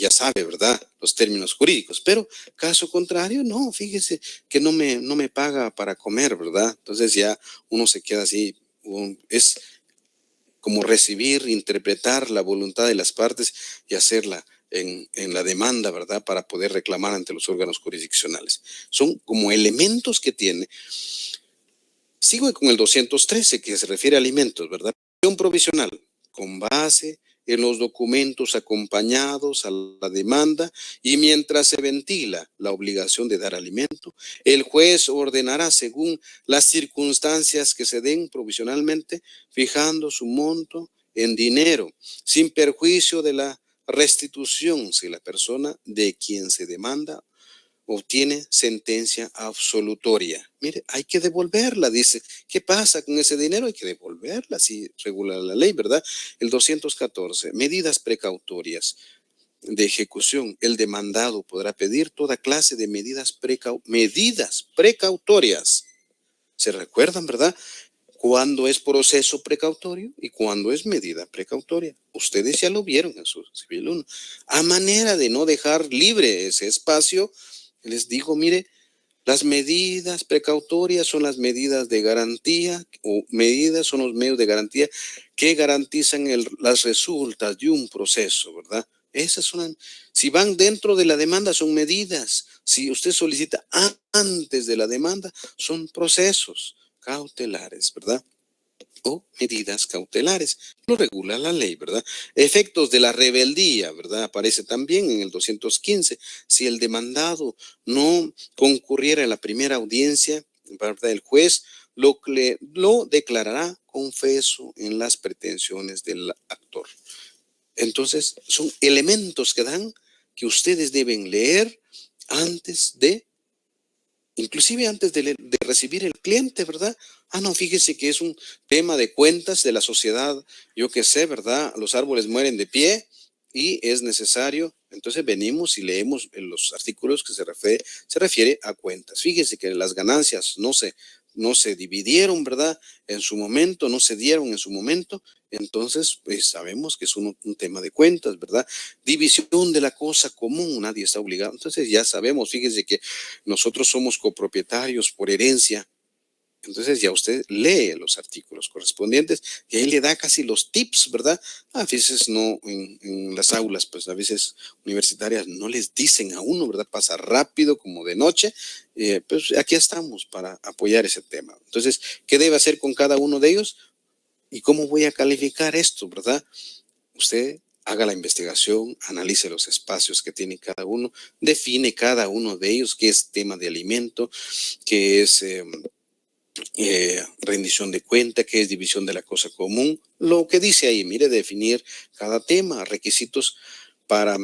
ya sabe, ¿verdad?, los términos jurídicos, pero caso contrario, no, fíjese que no me paga para comer, ¿verdad? Entonces ya uno se queda así, es como recibir, interpretar la voluntad de las partes y hacerla en la demanda, ¿verdad?, para poder reclamar ante los órganos jurisdiccionales. Son como elementos que tiene. Sigo con el 213, que se refiere a alimentos, ¿verdad? Provisional, con base en los documentos acompañados a la demanda y mientras se ventila la obligación de dar alimento, el juez ordenará según las circunstancias que se den provisionalmente, fijando su monto en dinero, sin perjuicio de la restitución si la persona de quien se demanda obtiene sentencia absolutoria. Mire, hay que devolverla, dice. ¿Qué pasa con ese dinero? Hay que devolverla, así regula la ley, ¿verdad? El 214, medidas precautorias de ejecución. El demandado podrá pedir toda clase de medidas precautorias. ¿Se recuerdan, verdad? Cuando es proceso precautorio y cuando es medida precautoria. Ustedes ya lo vieron en su Civil 1. A manera de no dejar libre ese espacio, les digo, mire, las medidas precautorias son las medidas de garantía o medidas son los medios de garantía que garantizan las resultas de un proceso, ¿verdad? Esas son, si van dentro de la demanda, son medidas. Si usted solicita antes de la demanda, son procesos cautelares, ¿verdad? O medidas cautelares. Lo regula la ley, ¿verdad? Efectos de la rebeldía, ¿verdad? Aparece también en el 215. Si el demandado no concurriera en la primera audiencia, ¿verdad?, el juez lo declarará confeso en las pretensiones del actor. Entonces, son elementos que dan que ustedes deben leer antes de, inclusive antes de recibir el cliente, ¿verdad? Ah, no, fíjese que es un tema de cuentas de la sociedad, yo qué sé, ¿verdad? Los árboles mueren de pie y es necesario. Entonces venimos y leemos en los artículos que se refiere a cuentas. Fíjese que las ganancias no se dividieron, ¿verdad? En su momento, no se dieron en su momento. Entonces, pues sabemos que es un tema de cuentas, ¿verdad? División de la cosa común, nadie está obligado. Entonces ya sabemos, fíjese que nosotros somos copropietarios por herencia. Entonces ya usted lee los artículos correspondientes y ahí le da casi los tips, ¿verdad? A veces no, en las aulas, pues a veces universitarias no les dicen a uno, ¿verdad? Pasa rápido como de noche. Pues aquí estamos para apoyar ese tema. Entonces, ¿qué debe hacer con cada uno de ellos? ¿Y cómo voy a calificar esto, verdad? Usted haga la investigación, analice los espacios que tiene cada uno, define cada uno de ellos, qué es tema de alimento, qué es rendición de cuenta, qué es división de la cosa común. Lo que dice ahí, mire, definir cada tema, requisitos para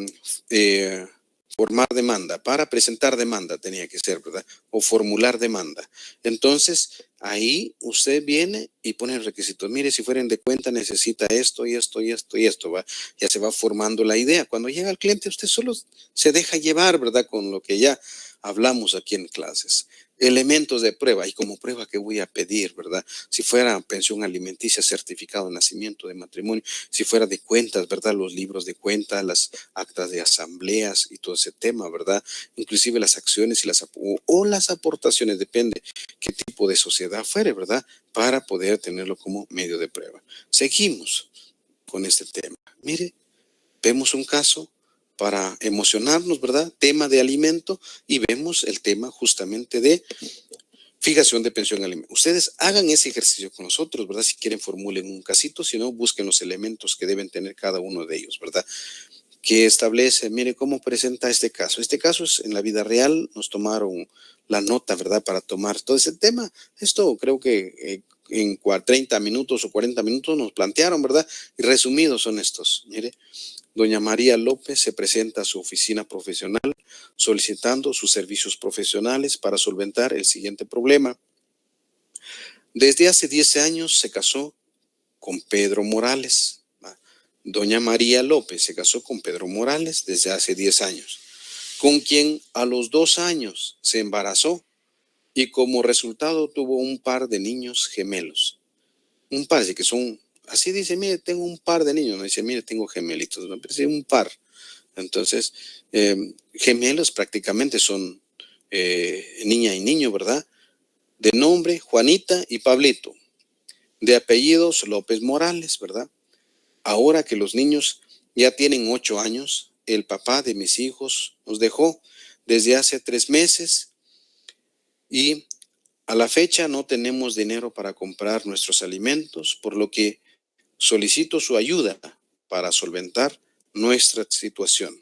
formar demanda, para presentar demanda tenía que ser, ¿verdad? O formular demanda. Entonces, ahí usted viene y pone el requisito. Mire, si fueren de cuenta necesita esto y esto y esto y esto, ¿va? Ya se va formando la idea. Cuando llega el cliente, usted solo se deja llevar, ¿verdad? Con lo que ya hablamos aquí en clases. Elementos de prueba. ¿Y como prueba qué voy a pedir, verdad? Si fuera pensión alimenticia, certificado de nacimiento, de matrimonio, si fuera de cuentas, ¿verdad? Los libros de cuentas, las actas de asambleas y todo ese tema, ¿verdad? Inclusive las acciones y las aportaciones, depende qué tipo de sociedad fuere, ¿verdad? Para poder tenerlo como medio de prueba. Seguimos con este tema. Mire, vemos un caso para emocionarnos, ¿verdad? Tema de alimento y vemos el tema justamente de fijación de pensión alimenticia. Ustedes hagan ese ejercicio con nosotros, ¿verdad? Si quieren, formulen un casito, si no, busquen los elementos que deben tener cada uno de ellos, ¿verdad? Que establece, mire cómo presenta este caso. Este caso es en la vida real, nos tomaron la nota, ¿verdad? Para tomar todo ese tema. Esto creo que en 30 minutos o 40 minutos nos plantearon, ¿verdad? Y resumidos son estos. Mire, doña María López se presenta a su oficina profesional solicitando sus servicios profesionales para solventar el siguiente problema. Desde hace 10 años se casó con Pedro Morales. Doña María López se casó con Pedro Morales desde hace 10 años, con quien a los 2 años se embarazó y como resultado tuvo un par de niños gemelos. Un par, de que son, así dice, mire, tengo un par de niños, no dice, mire, tengo gemelitos, me parece un par. Entonces, gemelos prácticamente son niña y niño, ¿verdad? De nombre Juanita y Pablito, de apellidos López Morales, ¿verdad? Ahora que los niños ya tienen 8 años, el papá de mis hijos nos dejó desde hace 3 meses y a la fecha no tenemos dinero para comprar nuestros alimentos, por lo que solicito su ayuda para solventar nuestra situación.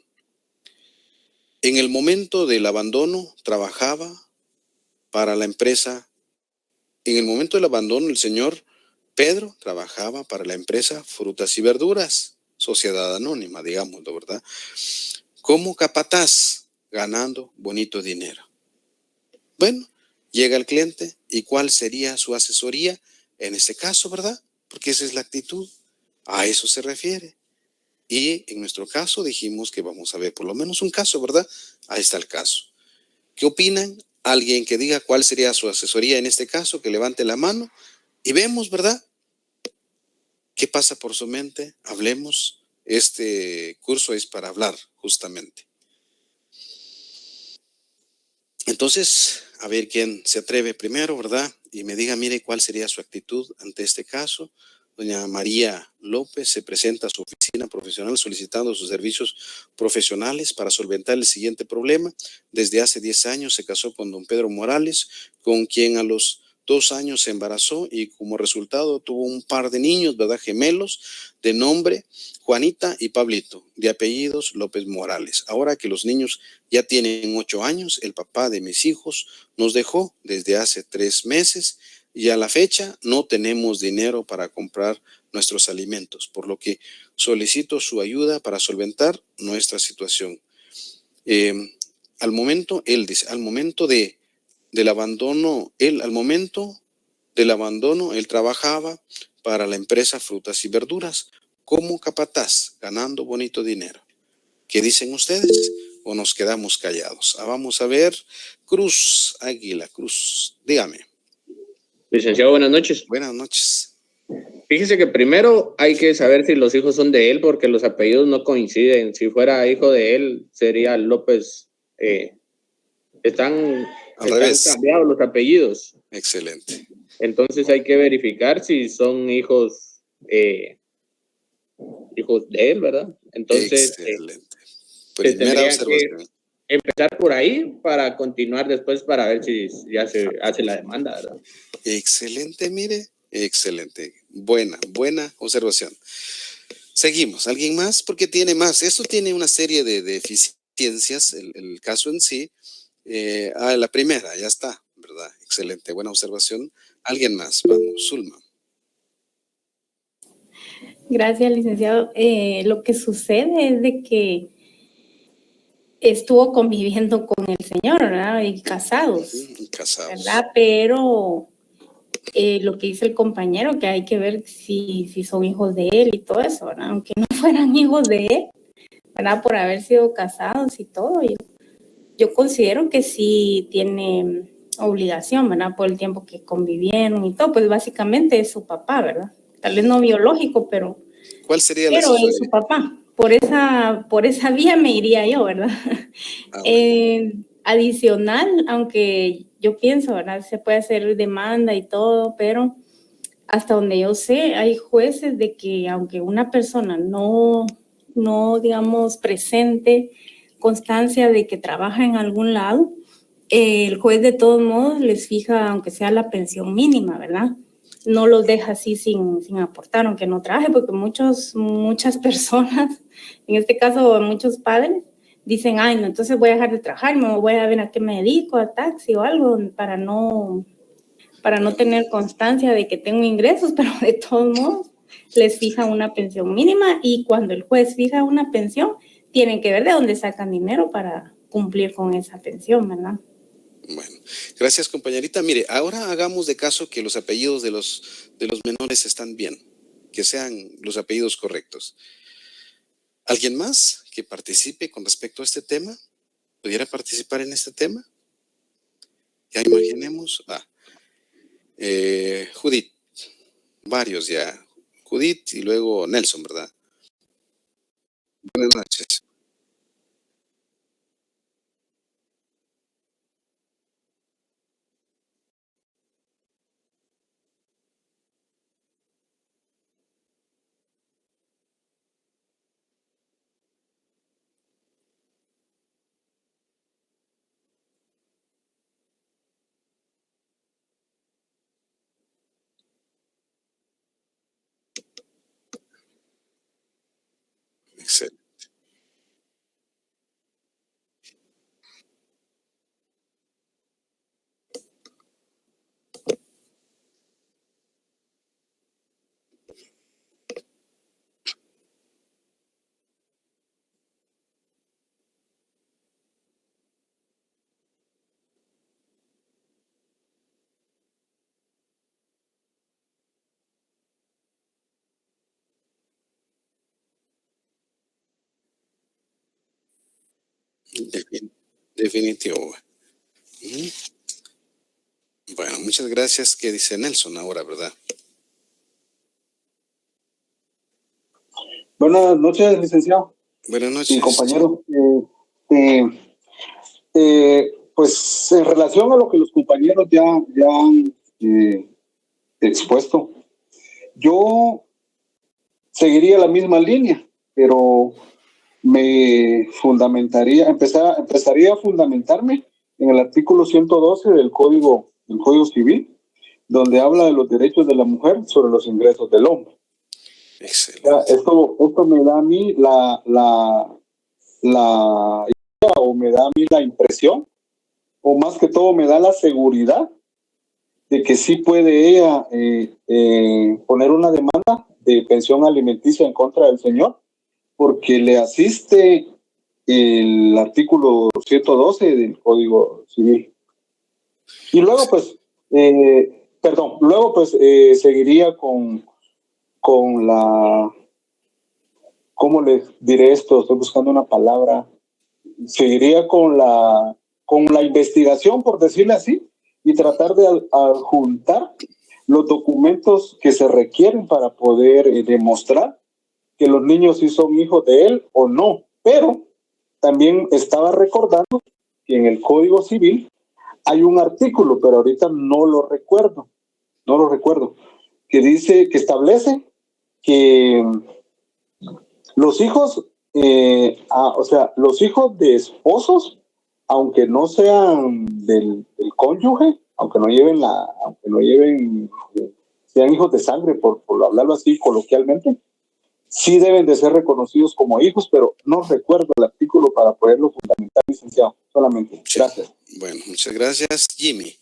En el momento del abandono trabajaba para la empresa. En el momento del abandono, el señor Pedro trabajaba para la empresa Frutas y Verduras, Sociedad Anónima, digámoslo, ¿verdad? Como capataz, ganando bonito dinero. Bueno, llega el cliente y ¿cuál sería su asesoría en este caso, verdad? Porque esa es la actitud. A eso se refiere. Y en nuestro caso dijimos que vamos a ver por lo menos un caso, ¿verdad? Ahí está el caso. ¿Qué opinan? Alguien que diga cuál sería su asesoría en este caso, que levante la mano y vemos, ¿verdad? ¿Qué pasa por su mente? Hablemos. Este curso es para hablar, justamente. Entonces, a ver quién se atreve primero, ¿verdad? Y me diga, mire, cuál sería su actitud ante este caso. Doña María López se presenta a su oficina profesional solicitando sus servicios profesionales para solventar el siguiente problema. Desde hace 10 años se casó con don Pedro Morales, con quien a los 2 años se embarazó y como resultado tuvo un par de niños, ¿verdad? Gemelos, de nombre Juanita y Pablito, de apellidos López Morales. Ahora que los niños ya tienen 8 años, el papá de mis hijos nos dejó desde hace 3 meses y a la fecha no tenemos dinero para comprar nuestros alimentos, por lo que solicito su ayuda para solventar nuestra situación. Al momento, él dice, del abandono, él trabajaba para la empresa Frutas y Verduras como capataz, ganando bonito dinero. ¿Qué dicen ustedes? ¿O nos quedamos callados? Vamos a ver. Cruz, Águila, Cruz, dígame. Licenciado, buenas noches. Buenas noches. Fíjese que primero hay que saber si los hijos son de él, porque los apellidos no coinciden. Si fuera hijo de él, sería López. Están cambiados los apellidos. Excelente. Entonces hay que verificar si son hijos de él, ¿verdad? Entonces, Primera observación. Que empezar por ahí para continuar después para ver si ya se hace la demanda, ¿verdad? Excelente, mire. Excelente. Buena observación. Seguimos. ¿Alguien más? Porque tiene más. Esto tiene una serie de deficiencias, el caso en sí. La primera, ya está, ¿verdad? Excelente, buena observación. ¿Alguien más? Vamos, Zulma. Gracias, licenciado. Lo que sucede es de que estuvo conviviendo con el señor, ¿verdad? Y casados. Casados. ¿Verdad? Pero lo que dice el compañero, que hay que ver si son hijos de él y todo eso, ¿verdad? Aunque no fueran hijos de él, ¿verdad? Por haber sido casados y todo. Yo considero que sí tiene obligación, ¿verdad? Por el tiempo que convivieron y todo, pues básicamente es su papá, ¿verdad? Tal vez no biológico, pero... ¿Cuál sería la Pero es su papá. Por esa vía me iría yo, ¿verdad? Bueno. Adicional, aunque yo pienso, ¿verdad? Se puede hacer demanda y todo, pero hasta donde yo sé, hay jueces de que aunque una persona no digamos, presente constancia de que trabaja en algún lado, el juez de todos modos les fija, aunque sea la pensión mínima, ¿verdad? No los deja así sin aportar, aunque no trabaje, porque muchas personas, en este caso muchos padres, dicen, ay, no, entonces voy a dejar de trabajar, me voy a ver a qué me dedico, a taxi o algo, para no tener constancia de que tengo ingresos, pero de todos modos les fija una pensión mínima y cuando el juez fija una pensión, tienen que ver de dónde sacan dinero para cumplir con esa pensión, ¿verdad? Bueno, gracias compañerita. Mire, ahora hagamos de caso que los apellidos de los menores están bien, que sean los apellidos correctos. ¿Alguien más que participe con respecto a este tema? ¿Pudiera participar en este tema? Ya imaginemos. Judith, varios ya. Judith y luego Nelson, ¿verdad? Buenas noches. Definitivo. Bueno, muchas gracias. ¿Qué dice Nelson ahora, verdad? Buenas noches, licenciado. Buenas noches. Y compañero. Pues en relación a lo que los compañeros ya han expuesto, yo seguiría la misma línea, pero me empezaría a fundamentarme en el artículo 112 del Código Civil, donde habla de los derechos de la mujer sobre los ingresos del hombre. Excelente. Esto me da a mí la idea, o me da a mí la impresión, o más que todo me da la seguridad de que sí puede ella poner una demanda de pensión alimenticia en contra del señor, porque le asiste el artículo 112 del Código Civil. Y luego seguiría con la, ¿cómo les diré esto? Estoy buscando una palabra. Seguiría con la investigación, por decirle así, y tratar de adjuntar los documentos que se requieren para poder demostrar que los niños sí son hijos de él o no. Pero también estaba recordando que en el Código Civil hay un artículo, pero ahorita no lo recuerdo, que dice, que establece que los hijos, los hijos de esposos, aunque no sean del cónyuge, aunque no lleven, sean hijos de sangre, por hablarlo así coloquialmente, sí deben de ser reconocidos como hijos, pero no recuerdo el artículo para poderlo fundamentar, licenciado, solamente. Gracias. Bueno, muchas gracias, Jimmy.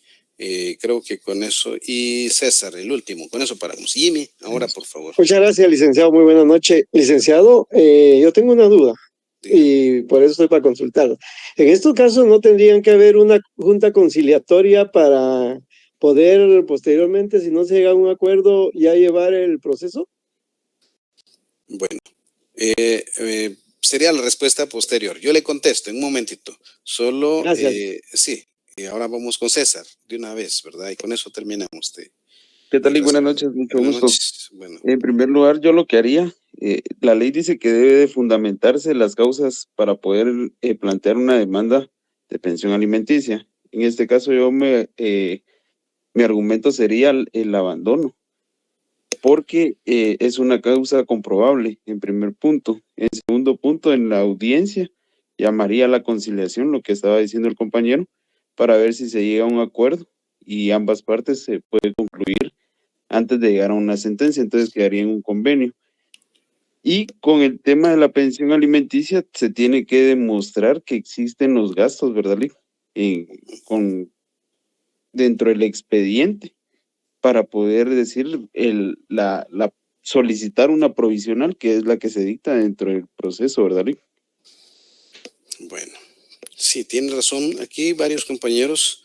Creo que con eso, y César, el último, con eso paramos. Jimmy, ahora por favor. Muchas gracias, licenciado, muy buena noche. Licenciado, yo tengo una duda y por eso estoy para consultar. En estos casos, ¿no tendrían que haber una junta conciliatoria para poder posteriormente, si no se llega a un acuerdo, ya llevar el proceso? Bueno, sería la respuesta posterior. Yo le contesto en un momentito. Solo, sí, y ahora vamos con César de una vez, ¿verdad? Y con eso terminamos. ¿Qué tal y buenas noches? Mucho buenas gusto. Noches. Bueno. En primer lugar, yo lo que haría, la ley dice que debe de fundamentarse las causas para poder plantear una demanda de pensión alimenticia. En este caso, mi argumento sería el abandono, porque es una causa comprobable, en primer punto. En segundo punto, en la audiencia, llamaría a la conciliación, lo que estaba diciendo el compañero, para ver si se llega a un acuerdo y ambas partes se puede concluir antes de llegar a una sentencia, entonces quedaría en un convenio. Y con el tema de la pensión alimenticia, se tiene que demostrar que existen los gastos, ¿verdad, Lick? Dentro del expediente, para poder decir, solicitar una provisional, que es la que se dicta dentro del proceso, ¿verdad, Lick? Bueno, sí, tiene razón. Aquí varios compañeros,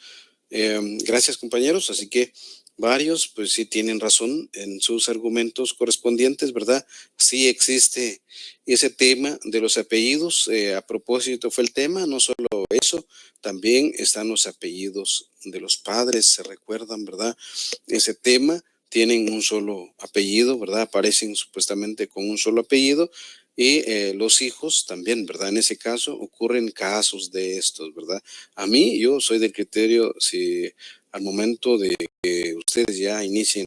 gracias compañeros, así que varios, pues sí tienen razón en sus argumentos correspondientes, ¿verdad? Sí existe ese tema de los apellidos. A propósito fue el tema, no solo eso, también están los apellidos de los padres, se recuerdan, ¿verdad? Ese tema, tienen un solo apellido, ¿verdad? Aparecen supuestamente con un solo apellido. Y los hijos también, ¿verdad? En ese caso ocurren casos de estos, ¿verdad? A mí, yo soy del criterio, si al momento de que ustedes ya inicien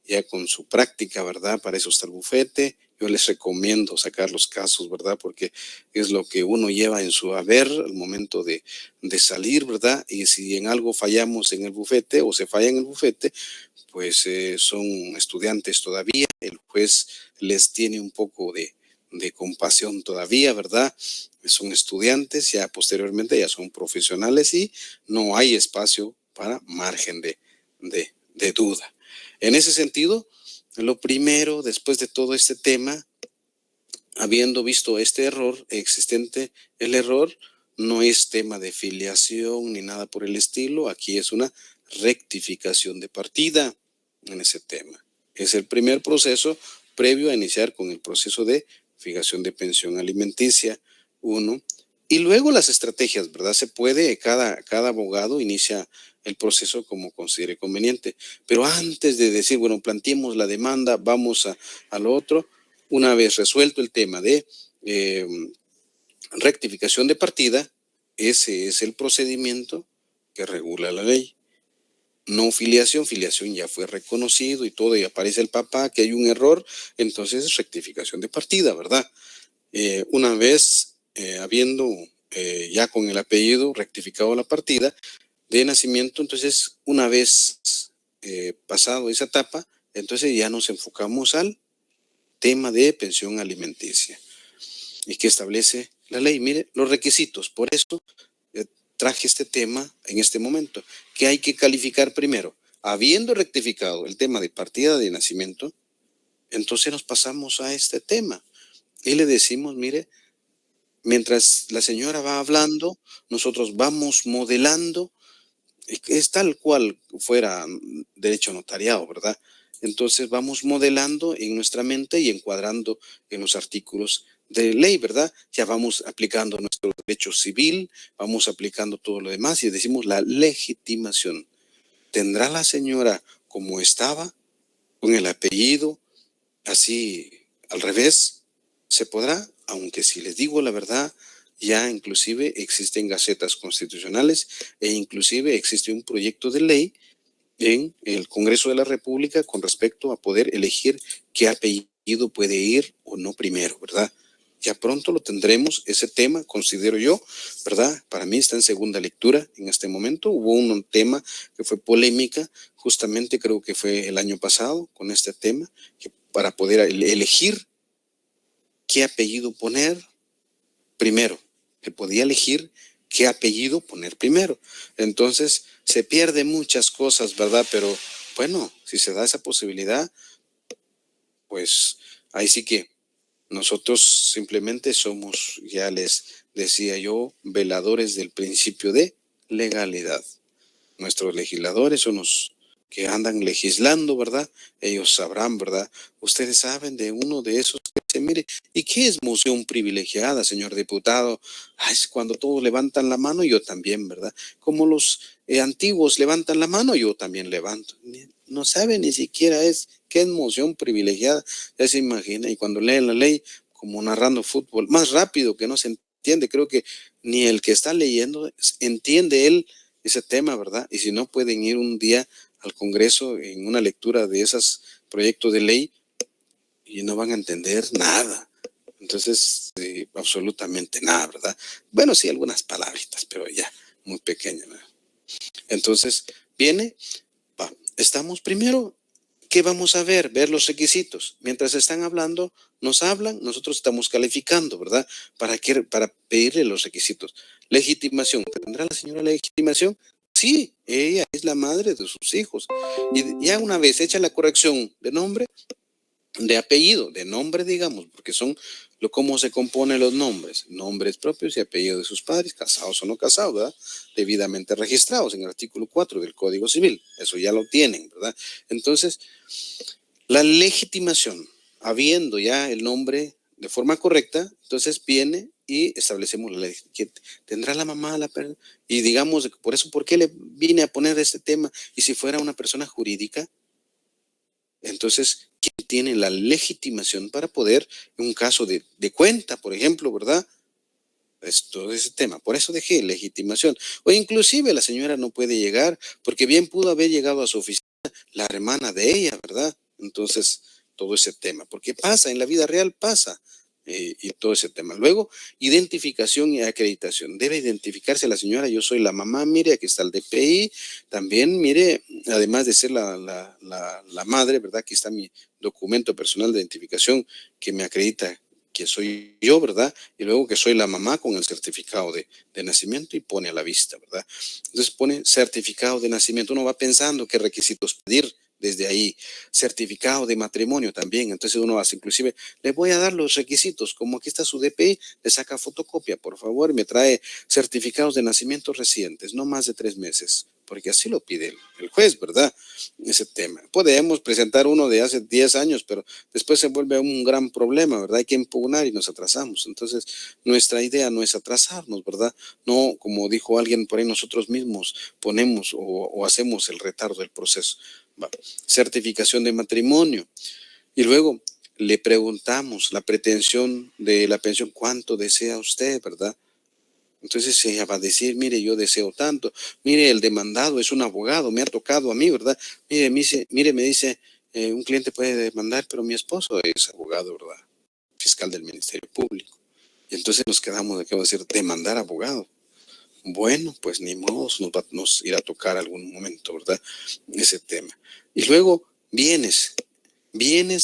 ya con su práctica, ¿verdad? Para eso está el bufete. Yo les recomiendo sacar los casos, ¿verdad? Porque es lo que uno lleva en su haber al momento de salir, ¿verdad? Y si en algo fallamos en el bufete o se falla en el bufete, pues son estudiantes todavía. El juez les tiene un poco de compasión todavía, ¿verdad? Son estudiantes, ya posteriormente ya son profesionales y no hay espacio para margen de duda. En ese sentido, lo primero, después de todo este tema, habiendo visto este error existente, el error no es tema de filiación ni nada por el estilo, aquí es una rectificación de partida en ese tema. Es el primer proceso previo a iniciar con el proceso de fijación de pensión alimenticia. 1. Y luego las estrategias, ¿verdad? Se puede, cada abogado inicia el proceso como considere conveniente. Pero antes de decir, bueno, planteemos la demanda, vamos a lo otro, una vez resuelto el tema de rectificación de partida, ese es el procedimiento que regula la ley. No filiación, filiación ya fue reconocido y todo, y aparece el papá que hay un error, entonces es rectificación de partida, ¿verdad? Una vez habiendo ya con el apellido rectificado la partida de nacimiento, entonces una vez pasado esa etapa, entonces ya nos enfocamos al tema de pensión alimenticia. ¿Y qué establece la ley? Mire, los requisitos. Por eso traje este tema en este momento, que hay que calificar primero. Habiendo rectificado el tema de partida de nacimiento, entonces nos pasamos a este tema y le decimos, mire, mientras la señora va hablando, nosotros vamos modelando, es tal cual fuera derecho notariado, ¿verdad? Entonces vamos modelando en nuestra mente y encuadrando en los artículos de ley, ¿verdad? Ya vamos aplicando nuestro derecho civil, vamos aplicando todo lo demás y decimos la legitimación. ¿Tendrá la señora como estaba, con el apellido, así al revés? ¿Se podrá? Aunque si les digo la verdad, ya inclusive existen gacetas constitucionales e inclusive existe un proyecto de ley en el Congreso de la República con respecto a poder elegir qué apellido puede ir o no primero, ¿verdad? Ya pronto lo tendremos, ese tema, considero yo, ¿verdad? Para mí está en segunda lectura en este momento. Hubo un tema que fue polémica, justamente creo que fue el año pasado con este tema, que para poder elegir qué apellido poner primero, que podía elegir qué apellido poner primero. Entonces, se pierden muchas cosas, ¿verdad? Pero bueno, si se da esa posibilidad, pues ahí sí que nosotros simplemente somos, ya les decía yo, veladores del principio de legalidad. Nuestros legisladores son los que andan legislando, ¿verdad? Ellos sabrán, ¿verdad? Ustedes saben de uno de esos que dice, mire, ¿y qué es moción privilegiada, señor diputado? Ay, es cuando todos levantan la mano, yo también, ¿verdad? Como los antiguos levantan la mano, yo también levanto. No sabe ni siquiera qué es moción privilegiada, ya se imagina, y cuando leen la ley, como narrando fútbol, más rápido que no se entiende, creo que ni el que está leyendo entiende él ese tema, ¿verdad? Y si no, pueden ir un día al Congreso en una lectura de esos proyectos de ley y no van a entender nada. Entonces, absolutamente nada, ¿verdad? Bueno, sí, algunas palabritas, pero ya, muy pequeñas, ¿verdad? Entonces, viene, estamos primero, ¿qué vamos a ver? Ver los requisitos. Mientras están hablando, nos hablan, nosotros estamos calificando, ¿verdad? Para pedirle los requisitos. Legitimación. ¿Tendrá la señora legitimación? Sí, ella es la madre de sus hijos. Y ya una vez hecha la corrección de nombre, de apellido, de nombre, digamos, porque son cómo se componen los nombres propios y apellidos de sus padres, casados o no casados, ¿verdad? Debidamente registrados en el artículo 4 del Código Civil. Eso ya lo tienen, ¿verdad? Entonces, la legitimación, habiendo ya el nombre de forma correcta, entonces viene y establecemos la ley. Que ¿tendrá la mamá la persona? Y digamos, por eso, ¿por qué le vine a poner este tema? Y si fuera una persona jurídica, entonces, ¿quién tiene la legitimación para poder, en un caso de cuenta, por ejemplo, ¿verdad? Es todo ese tema. Por eso dejé legitimación. O inclusive la señora no puede llegar, porque bien pudo haber llegado a su oficina la hermana de ella, ¿verdad? Entonces, todo ese tema. Porque pasa, en la vida real pasa. Y todo ese tema. Luego, identificación y acreditación. Debe identificarse la señora, yo soy la mamá, mire, aquí está el DPI. También, mire, además de ser la madre, ¿verdad? Aquí está mi documento personal de identificación que me acredita que soy yo, ¿verdad? Y luego que soy la mamá con el certificado de nacimiento y pone a la vista, ¿verdad? Entonces pone certificado de nacimiento. Uno va pensando qué requisitos pedir desde ahí. Certificado de matrimonio también. Entonces uno hace, inclusive, le voy a dar los requisitos. Como aquí está su DPI, le saca fotocopia, por favor, y me trae certificados de nacimiento recientes, no más de 3 meses. porque así lo pide el juez, ¿verdad? Ese tema. Podemos presentar uno de hace 10 años, pero después se vuelve un gran problema, ¿verdad? Hay que impugnar y nos atrasamos. Entonces, nuestra idea no es atrasarnos, ¿verdad? No, como dijo alguien por ahí, nosotros mismos ponemos o hacemos el retardo del proceso. Va. Certificación de matrimonio. Y luego le preguntamos la pretensión de la pensión, ¿cuánto desea usted, verdad? Entonces ella va a decir, mire, yo deseo tanto, mire, el demandado es un abogado, me ha tocado a mí, ¿verdad? Mire, me dice, un cliente puede demandar, pero mi esposo es abogado, ¿verdad? Fiscal del Ministerio Público. Y entonces nos quedamos de qué va a decir, demandar abogado. Bueno, pues ni modo, nos irá a tocar algún momento, ¿verdad? Ese tema. Y luego, bienes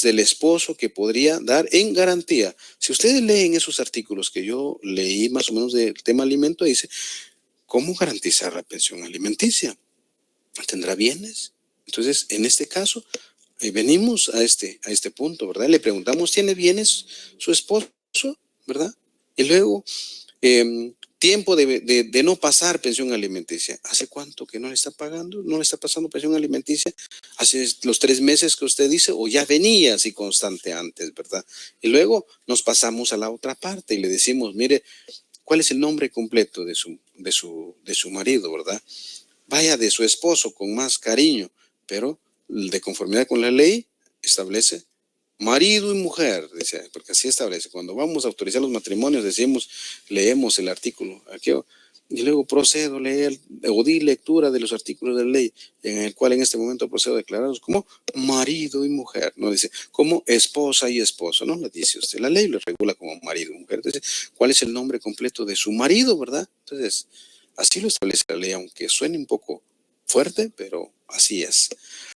del esposo que podría dar en garantía. Si ustedes leen esos artículos que yo leí más o menos del tema alimento, dice, ¿cómo garantizar la pensión alimenticia? ¿Tendrá bienes? Entonces, en este caso, venimos a este punto, ¿verdad? Le preguntamos, ¿tiene bienes su esposo? ¿Verdad? Y luego, tiempo de no pasar pensión alimenticia. ¿Hace cuánto que no le está pagando? ¿No le está pasando pensión alimenticia? Hace los 3 meses que usted dice, o ya venía así constante antes, ¿verdad? Y luego nos pasamos a la otra parte y le decimos, mire, ¿cuál es el nombre completo de su marido, verdad? Vaya de su esposo con más cariño, pero de conformidad con la ley establece marido y mujer, dice, porque así establece. Cuando vamos a autorizar los matrimonios, leemos el artículo, aquí, y luego procedo a leer o di lectura de los artículos de la ley, en el cual en este momento procedo a declararlos como marido y mujer, no dice como esposa y esposo, no lo dice usted, la ley lo regula como marido y mujer. Entonces, ¿cuál es el nombre completo de su marido, verdad? Entonces, así lo establece la ley, aunque suene un poco fuerte, pero así es.